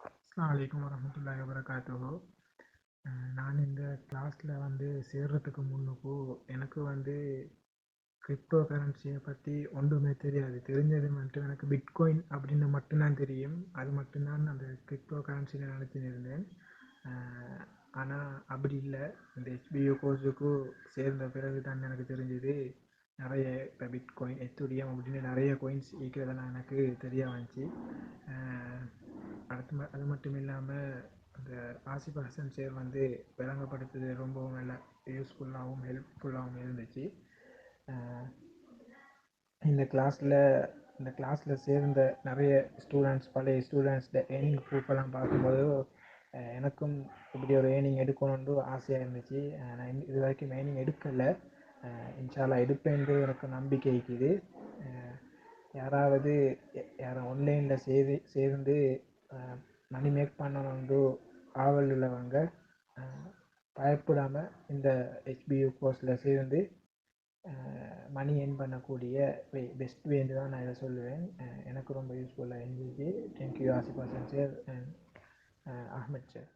அஸ்ஸலாமு அலைக்கும் வரஹ்மத்துல்லாஹி வபரகாத்துஹு. நான் இந்த கிளாஸில் சேர்றதுக்கு முன்னுக்கு எனக்கு கிரிப்டோ கரன்சியை பற்றி ஒன்றுமே தெரியாது. தெரிஞ்சது மட்டும் எனக்கு பிட்காயின் அப்படின்னு மட்டும்தான் தெரியும். அது மட்டும்தான் அந்த கிரிப்டோ கரன்சியில் நினச்சின்னு இருந்தேன். ஆனால் அப்படி இல்லை. இந்த ஹெச்பிஓ கோர்ஸுக்கு சேர்ந்த பிறகு தான் எனக்கு தெரிஞ்சது நிறைய இப்போ பிட்காயின் எத்துடிஎம் அப்படின்னு நிறைய கோயின்ஸ் இருக்கிறதெல்லாம் எனக்கு தெரிய வந்துச்சு. அது மட்டும் இல்லாமல் அந்த ஆசிஃப் ஹசன் சார் விளங்கப்படுத்துறது ரொம்பவும் நல்ல யூஸ்ஃபுல்லாகவும் ஹெல்ப்ஃபுல்லாகவும் இருந்துச்சு. இந்த கிளாஸில் சேர்ந்த நிறைய ஸ்டூடெண்ட்ஸ், பழைய ஸ்டூடெண்ட்ஸில் ஏர்னிங் ப்ரூஃபெல்லாம் பார்க்கும்போது எனக்கும் இப்படி ஒரு ஏர்னிங் எடுக்கணும்னு ஆசையாக இருந்துச்சு. நான் இது வரைக்கும் ஏர்னிங் எடுக்கலை. இன்ஷா அல்லாஹ் எடுப்பேன்ட்டு எனக்கு நம்பிக்கை இருக்குது. யாராவது ஆன்லைனில் சேர்ந்து மணி மேக் பண்ணணும்னு ஆவல் உள்ளவங்க பயப்படாமல் இந்த ஹெச்பியூ கோர்ஸில் சேர்ந்து மணி ஏர்ன் பண்ணக்கூடிய பெஸ்ட் வேன்னு தான் நான் இதை சொல்லுவேன். எனக்கு ரொம்ப யூஸ்ஃபுல்லாக இருந்துச்சு. Thank you Asif Hasan sir and Ahmad sir.